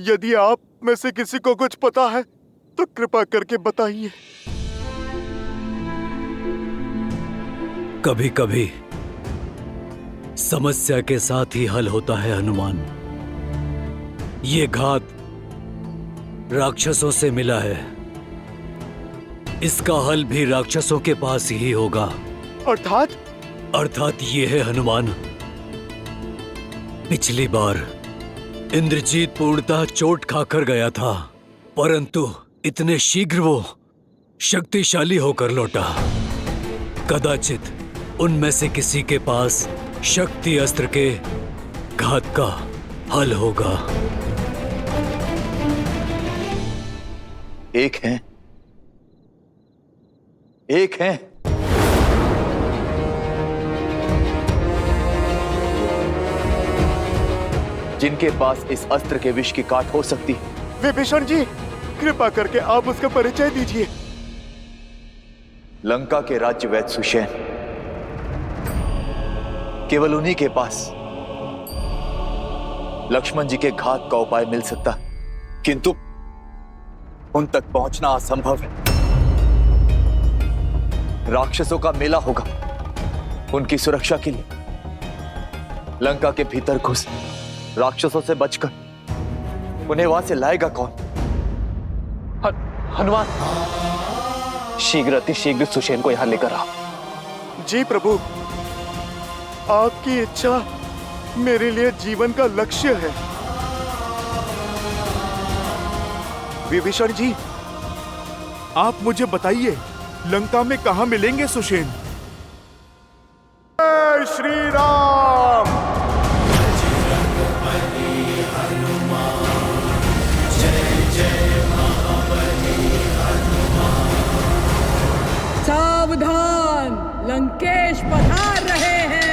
यदि आप में से किसी को कुछ पता है तो कृपा करके बताइए। कभी कभी समस्या के साथ ही हल होता है हनुमान। ये घात राक्षसों से मिला है, इसका हल भी राक्षसों के पास ही होगा। अर्थात ये है हनुमान, पिछली बार इंद्रजीत पूर्णतः चोट खाकर गया था, परंतु इतने शीघ्र वो शक्तिशाली होकर लौटा। कदाचित उनमें से किसी के पास शक्ति अस्त्र के घात का हल होगा। एक है जिनके पास इस अस्त्र के विष की काट हो सकती है। विभीषण जी, कृपा करके आप उसका परिचय दीजिए। लंका के राज्य वैद्य सुषेण, केवल उन्हीं के पास लक्ष्मण जी के घात का उपाय मिल सकता है, किंतु उन तक पहुंचना असंभव है। राक्षसों का मेला होगा, उनकी सुरक्षा के लिए लंका के भीतर घुस राक्षसों से बचकर उन्हें वहां से लाएगा कौन? हनुमान, शीघ्र अतिशीघ्र सुषेण को यहां लेकर आ। जी प्रभु, आपकी इच्छा मेरे लिए जीवन का लक्ष्य है। विभीषण जी, आप मुझे बताइए, लंका में कहां मिलेंगे सुषेण? जय श्री राम। सावधान, लंकेश पधार रहे हैं।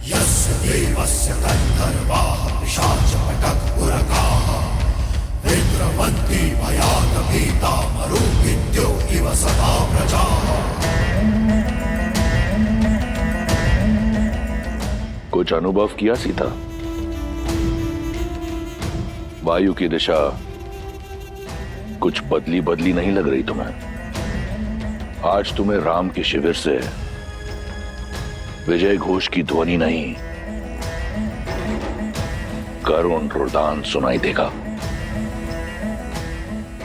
यस्य देवस्य गन्धर्वाः पिशाचपटक उरगाः विद्रवन्ति भयात् भीता मरुविद्यो इव सदा प्रजाः। कुछ अनुभव किया सीता? वायु की दिशा कुछ बदली बदली नहीं लग रही तुम्हें? आज तुम्हें राम के शिविर से विजय घोष की ध्वनि नहीं, करुण रुदान सुनाई देगा।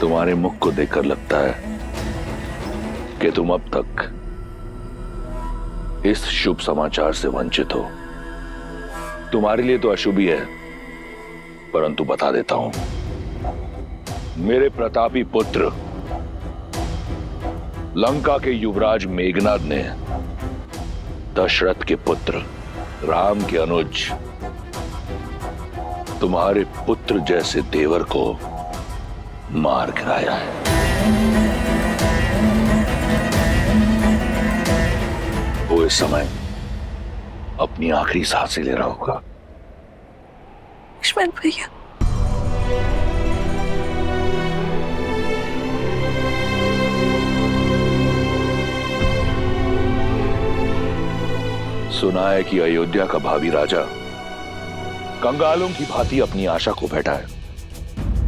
तुम्हारे मुख को देखकर लगता है कि तुम अब तक इस शुभ समाचार से वंचित हो। तुम्हारे लिए तो अशुभ ही है, परंतु बता देता हूं, मेरे प्रतापी पुत्र लंका के युवराज मेघनाद ने दशरथ के पुत्र राम के अनुज तुम्हारे पुत्र जैसे देवर को मार गिराया है। वो इस समय अपनी आखिरी सांसें ले रहा होगा। लक्ष्मण भैया, सुना है कि अयोध्या का भावी राजा कंगालों की भांति अपनी आशा को बैठा है।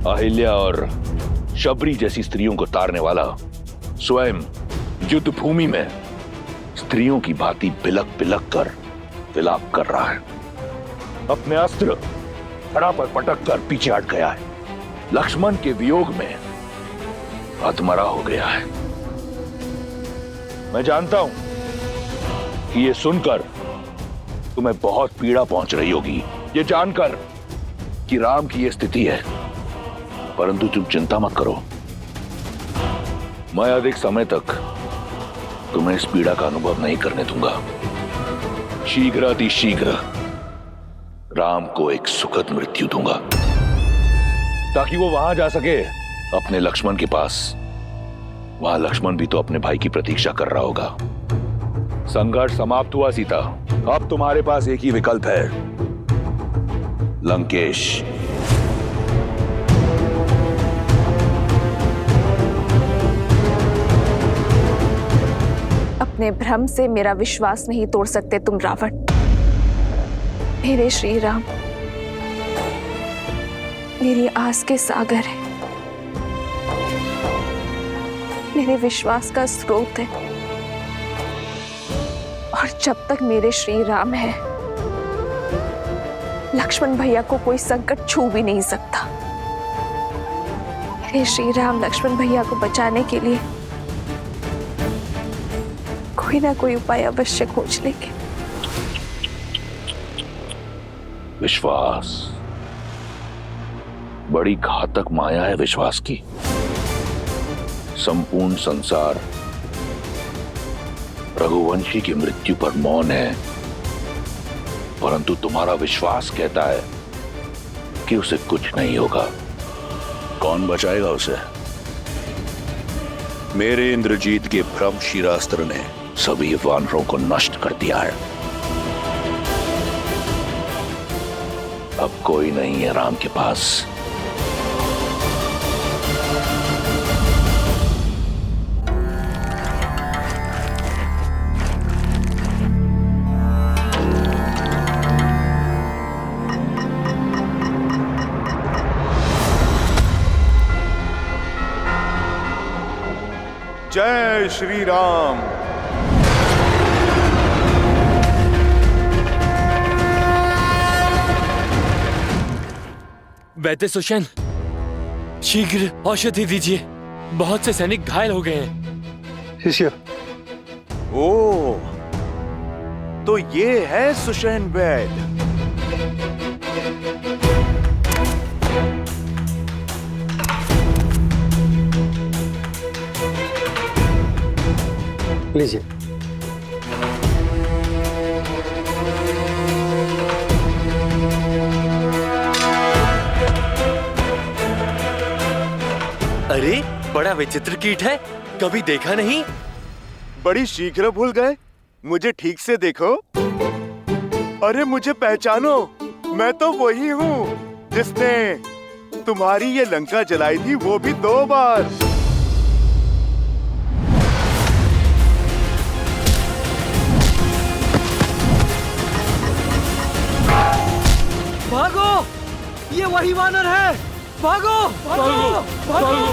अहिल्या और शबरी जैसी स्त्रियों को तारने वाला स्वयं युद्ध भूमि में स्त्रियों की भांति बिलक बिलक कर विलाप कर रहा है। अपने अस्त्र धड़ा पर पटक कर पीछे हट गया है। लक्ष्मण के वियोग में हतमरा हो गया है। मैं जानता हूं कि ये सुनकर तुम्हें बहुत पीड़ा पहुंच रही होगी, ये जानकर कि राम की ये स्थिति है, परंतु तुम चिंता मत करो। मैं अधिक समय तक तुम्हें इस पीड़ा का अनुभव नहीं करने दूंगा। शीघ्र अतिशीघ्र राम को एक सुखद मृत्यु दूंगा, ताकि वो वहां जा सके अपने लक्ष्मण के पास। वहां लक्ष्मण भी तो अपने भाई की प्रतीक्षा कर रहा होगा। संघर्ष समाप्त हुआ सीता, अब तुम्हारे पास एक ही विकल्प है, लंकेश। अब अपने भ्रम से मेरा विश्वास नहीं तोड़ सकते तुम रावण। मेरे श्री राम मेरी आस के सागर है, मेरे विश्वास का स्रोत है, और जब तक मेरे श्री राम है लक्ष्मण भैया को कोई संकट छू भी नहीं सकता। मेरे श्री राम लक्ष्मण भैया को बचाने के लिए कोई ना कोई उपाय अवश्य खोज लेंगे। विश्वास बड़ी घातक माया है विश्वास की। संपूर्ण संसार रघुवंशी की मृत्यु पर मौन है, परंतु तुम्हारा विश्वास कहता है कि उसे कुछ नहीं होगा। कौन बचाएगा उसे? मेरे इंद्रजीत के भ्रम शिरास्त्र ने सभी वानरों को नष्ट कर दिया है। अब कोई नहीं है राम के पास। जय श्री राम। वैद्य सुषेण, शीघ्र औषधि दीजिए, बहुत से सैनिक घायल हो गए हैं। शिष्य, ओ, तो ये है सुषेण वैद्य। लीजिए। अरे, बड़ा विचित्र कीट है, कभी देखा नहीं। बड़ी शीघ्र भूल गए, मुझे ठीक से देखो। अरे मुझे पहचानो, मैं तो वही हूँ जिसने तुम्हारी ये लंका जलाई थी, वो भी 2 बार। भागो, ये वही वानर है। भागो, भागो, भागो।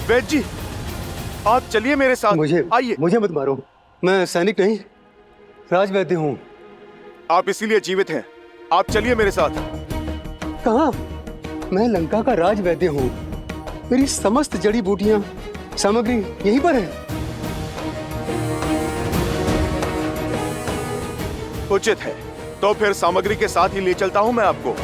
वैद्य जी, आप चलिए मेरे साथ। आइए। मुझे मत मारो, मैं सैनिक नहीं, राजवैद्य हूँ। आप इसीलिए जीवित हैं। आप चलिए मेरे साथ। कहाँ? मैं लंका का राजवैद्य हूँ। मेरी समस्त जड़ी बूटियां सामग्री यहीं पर है। उचित है, तो फिर सामग्री के साथ ही ले चलता हूं मैं आपको।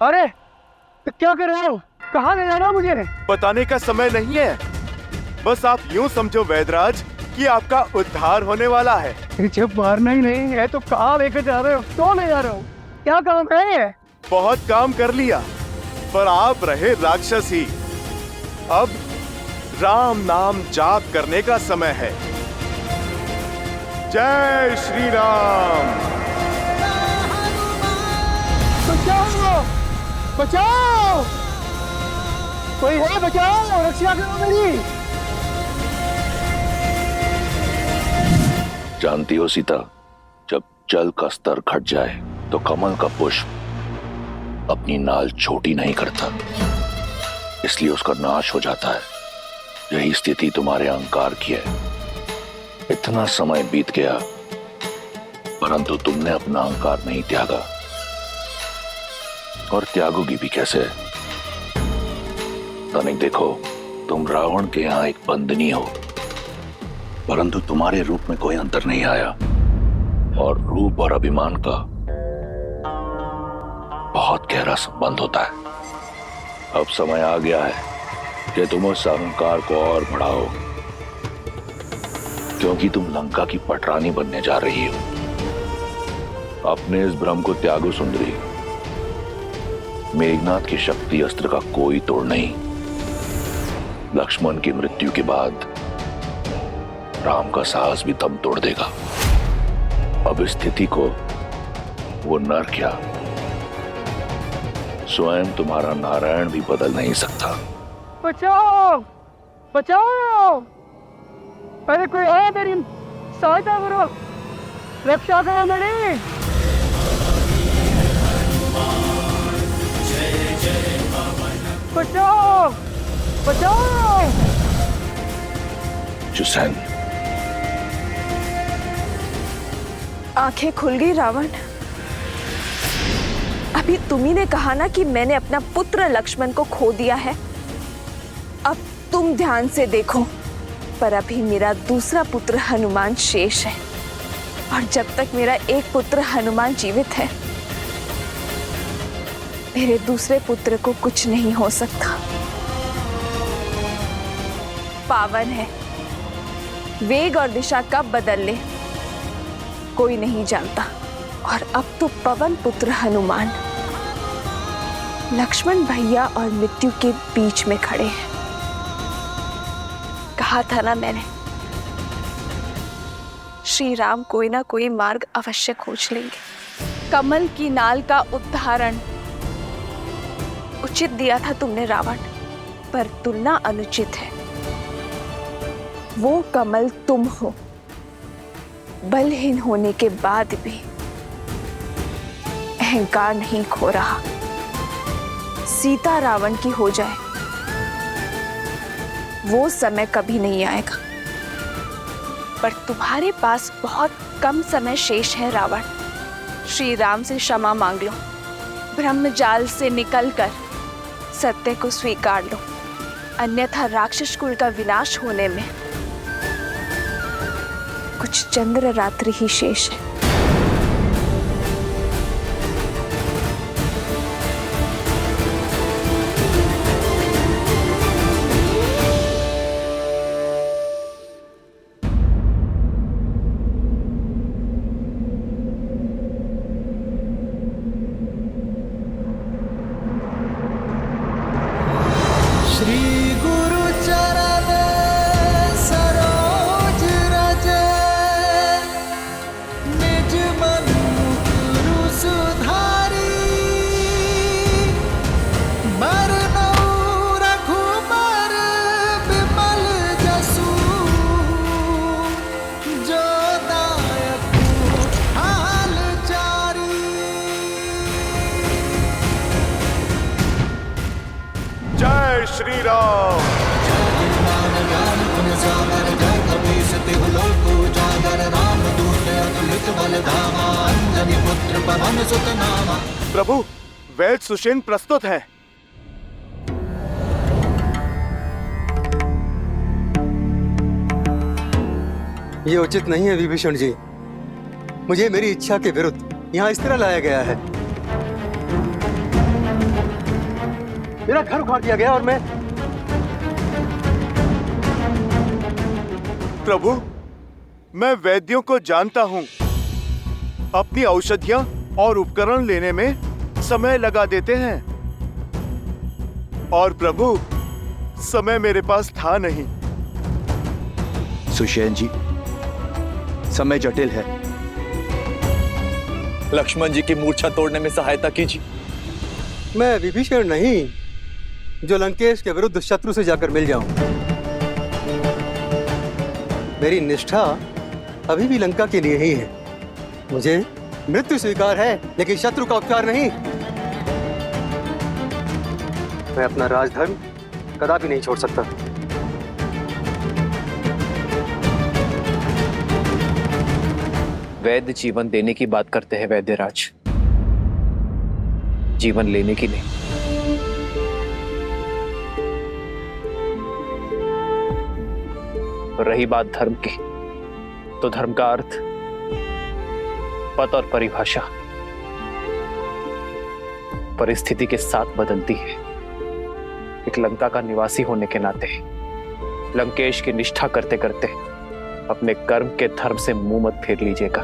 अरे, तो क्या कर रहे हो? कहाँ ले जा रहे हो मुझे? बताने का समय नहीं है, बस आप यूं समझो वैद्यराज कि आपका उद्धार होने वाला है। जब मारना ही नहीं है तो कहाँ लेकर जा रहे हो? क्यों ले जा रहे हो? क्या काम है? बहुत काम कर लिया, पर आप रहे राक्षस ही। अब राम नाम जाप करने का समय है। जय श्री राम। बचाओ, बचाओ, कोई है? बचाओ, रक्षा करो मेरी। जानती हो सीता, जब जल का स्तर घट जाए तो कमल का पुष्प अपनी नाल छोटी नहीं करता, इसलिए उसका नाश हो जाता है। यही स्थिति तुम्हारे अहंकार की है। इतना समय बीत गया, परंतु तुमने अपना अहंकार नहीं त्यागा, और त्यागोगी भी कैसे? तनिक देखो, तुम रावण के यहां एक बंदनी हो, परंतु तुम्हारे रूप में कोई अंतर नहीं आया, और रूप और अभिमान का बहुत गहरा संबंध होता है। अब समय आ गया है कि तुम उस अहंकार को और बढ़ाओ, क्योंकि तुम लंका की पटरानी बनने जा रही हो। अपने इस भ्रम को त्यागो सुंदरी। मेघनाथ की शक्ति अस्त्र का कोई तोड़ नहीं। लक्ष्मण की मृत्यु के बाद राम का साहस भी दम तोड़ देगा। अब इस स्थिति को वो नर क्या, स्वयं तुम्हारा नारायण भी बदल नहीं सकता। बचाओ बचाओ, अरे कोई है मेरी सहायता करो, रक्षा करो मेरी। बचाओ बचाओ। जुसैन, आंखें खुल गई रावण। अभी तुम्ही ने कहा ना कि मैंने अपना पुत्र लक्ष्मण को खो दिया है। अब तुम ध्यान से देखो, पर अभी मेरा दूसरा पुत्र हनुमान शेष है, और जब तक मेरा एक पुत्र हनुमान जीवित है, मेरे दूसरे पुत्र को कुछ नहीं हो सकता। पावन है, वेग और दिशा कब बदल ले कोई नहीं जानता, और अब तो पवन पुत्र हनुमान लक्ष्मण भैया और मृत्यु के बीच में खड़े हैं। कहा था ना मैंने, श्री राम कोई ना कोई मार्ग अवश्य खोज लेंगे। कमल की नाल का उदाहरण उचित दिया था तुमने रावण, पर तुलना अनुचित है। वो कमल तुम हो, बलहीन होने के बाद भी अहंकार नहीं खो रहा। सीता रावण की हो जाए, वो समय कभी नहीं आएगा, पर तुम्हारे पास बहुत कम समय शेष है रावण। श्री राम से क्षमा मांग लो, ब्रह्मजाल से निकलकर सत्य को स्वीकार लो, अन्यथा राक्षस कुल का विनाश होने में कुछ चंद्र रात्रि ही शेष है। जय श्री राम। प्रभु, वैद्य सुषेण प्रस्तुत है। ये उचित नहीं है विभीषण जी। मुझे मेरी इच्छा के विरुद्ध यहाँ इस तरह लाया गया है। मेरा घर उखाड़ दिया गया और मैं प्रभु, मैं वैद्यों को जानता हूँ। अपनी औषधियाँ और उपकरण लेने में समय लगा देते हैं, और प्रभु समय मेरे पास था नहीं। सुषेण जी, समय जटिल है। लक्ष्मण जी की मूर्छा तोड़ने में सहायता कीजिए। मैं विभीषण नहीं जो लंकेश के विरुद्ध शत्रु से जाकर मिल जाऊं। मेरी निष्ठा अभी भी लंका के लिए ही है। मुझे मृत्यु स्वीकार है, लेकिन शत्रु का उपचार नहीं। मैं अपना राजधर्म कदापि नहीं छोड़ सकता। वैद्य जीवन देने की बात करते हैं वैद्यराज, जीवन लेने की नहीं। और रही बात धर्म की, तो धर्म का अर्थ, पद और परिभाषा परिस्थिति के साथ बदलती है। एक लंका का निवासी होने के नाते लंकेश की निष्ठा करते करते अपने कर्म के धर्म से मुंह मत फेर लीजिएगा।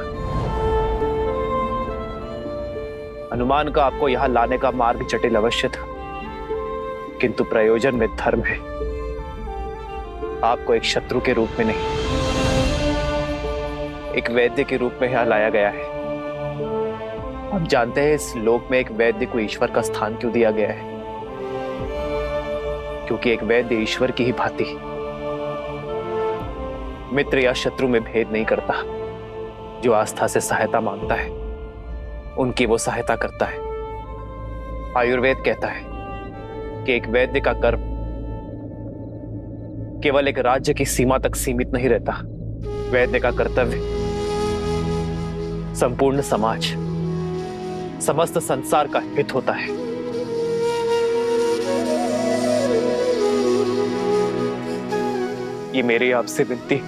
अनुमान का आपको यहां लाने का मार्ग जटिल अवश्य था, किंतु प्रयोजन में धर्म है। आपको एक शत्रु के रूप में नहीं, एक वैद्य के रूप में यहां लाया गया है। आप जानते हैं इस लोक में एक वैद्य को ईश्वर का स्थान क्यों दिया गया है? क्योंकि एक वैद्य ईश्वर की ही भांति मित्र या शत्रु में भेद नहीं करता। जो आस्था से सहायता मांगता है उनकी वो सहायता करता है। आयुर्वेद कहता है कि एक वैद्य का कर्म केवल एक राज्य की सीमा तक सीमित नहीं रहता। वैद्य का कर्तव्य संपूर्ण समाज, समस्त संसार का हित होता है। ये मेरी आपसे विनती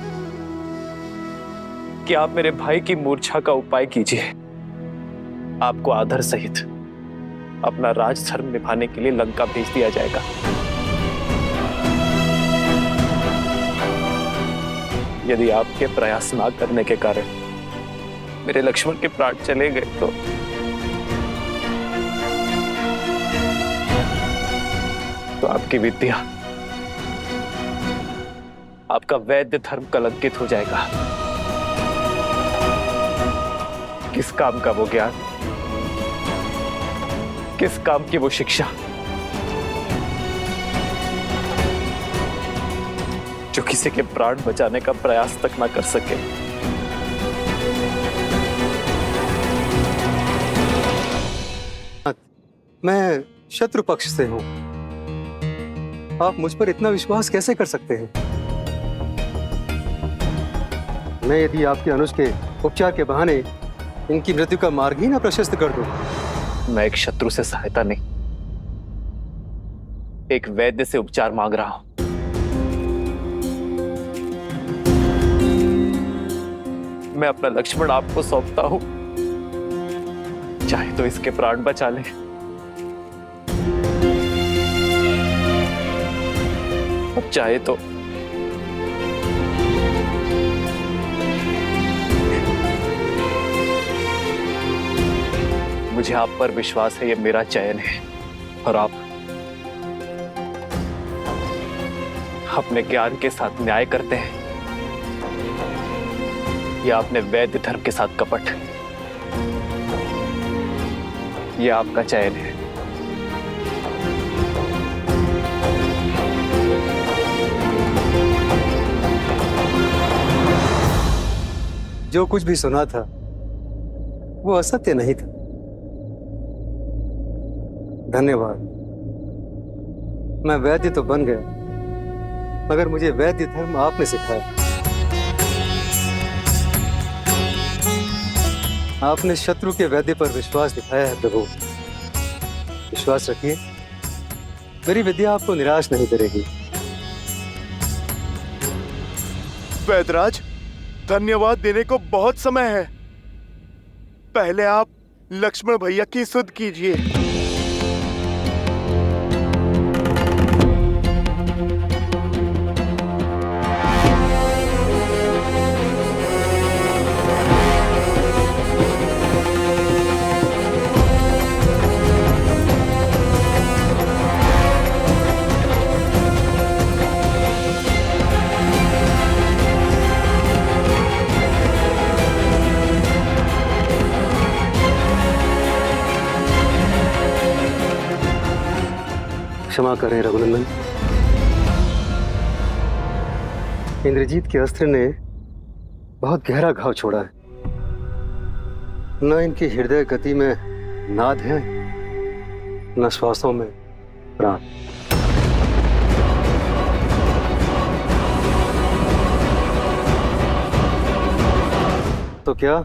कि आप मेरे भाई की मूर्छा का उपाय कीजिए। आपको आदर सहित अपना राजधर्म निभाने के लिए लंका भेज दिया जाएगा। यदि आपके प्रयास ना करने के कारण मेरे लक्ष्मण के प्राण चले गए तो आपकी विद्या, आपका वैद्य धर्म कलंकित हो जाएगा। किस काम का वो ज्ञान, किस काम की वो शिक्षा जो किसी के प्राण बचाने का प्रयास तक ना कर सके। मैं शत्रु पक्ष से हूं, आप मुझ पर इतना विश्वास कैसे कर सकते हैं? मैं यदि आपके अनुज के उपचार के बहाने इनकी मृत्यु का मार्ग ही ना प्रशस्त कर दूं। मैं एक शत्रु से सहायता नहीं, एक वैद्य से उपचार मांग रहा हूं। मैं अपना लक्ष्मण आपको सौंपता हूं, चाहे तो इसके प्राण बचा ले, और चाहे तो मुझे आप पर विश्वास है, ये मेरा चयन है और आप अपने ज्ञान के साथ न्याय करते हैं या अपने वैद्य धर्म के साथ कपट। ये आपका चयन है। जो कुछ भी सुना था वो असत्य नहीं था। धन्यवाद। मैं वैद्य तो बन गया, मगर मुझे वैद्य धर्म आपने सिखाया। आपने शत्रु के वैद्य पर विश्वास दिखाया है प्रभु। विश्वास रखिए, मेरी विद्या आपको निराश नहीं करेगी। वैद्यराज, धन्यवाद देने को बहुत समय है। पहले आप लक्ष्मण भैया की सुध कीजिए। क्षमा करें रघुनंदन, इंद्रजीत के अस्त्र ने बहुत गहरा घाव छोड़ा है। न इनकी हृदय गति में नाद है, न श्वासों में प्राण। तो क्या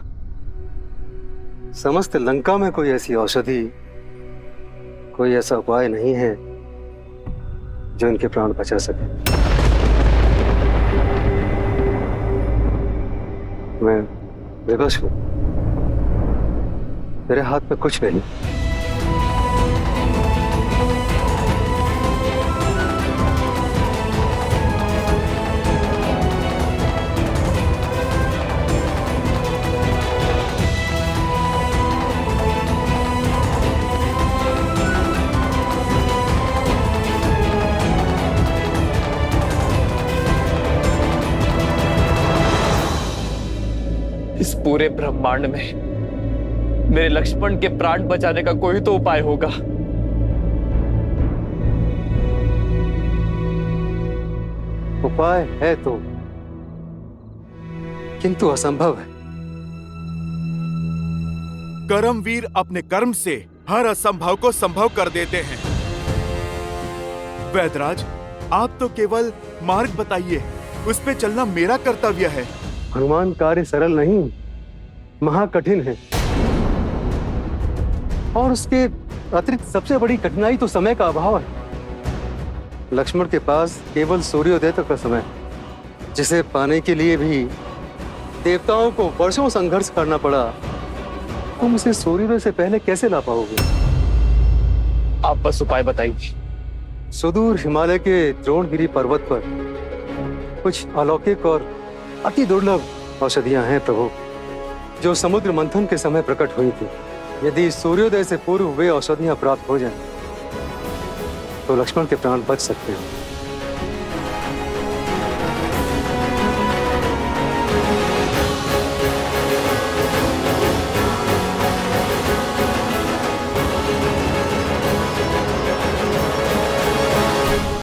समस्त लंका में कोई ऐसी औषधि, कोई ऐसा उपाय नहीं है जो इनके प्राण बचा सके। मैं विवश हूं, मेरे हाथ में कुछ नहीं। इस पूरे ब्रह्मांड में मेरे लक्ष्मण के प्राण बचाने का कोई तो उपाय होगा। उपाय है तो, किंतु असंभव है। कर्मवीर अपने कर्म से हर असंभव को संभव कर देते हैं। वैदराज, आप तो केवल मार्ग बताइए, उस पे चलना मेरा कर्तव्य है। हनुमान, कार्य सरल नहीं, महाकठिन है। और उसके अतिरिक्त सबसे बड़ी कठिनाई तो समय का अभाव है। लक्ष्मण के पास केवल सूर्योदय तक का समय, जिसे पाने के लिए भी देवताओं को वर्षों संघर्ष करना पड़ा। तुम उसे सूर्योदय से पहले कैसे ला पाओगे? आप बस उपाय बताइए। सुदूर हिमालय के द्रोणगिरी पर्वत पर कुछ अलौकिक और अति दुर्लभ औषधियां हैं प्रभु, जो समुद्र मंथन के समय प्रकट हुई थी। यदि सूर्योदय से पूर्व वे औषधियां प्राप्त हो जाएं, तो लक्ष्मण के प्राण बच सकते हैं।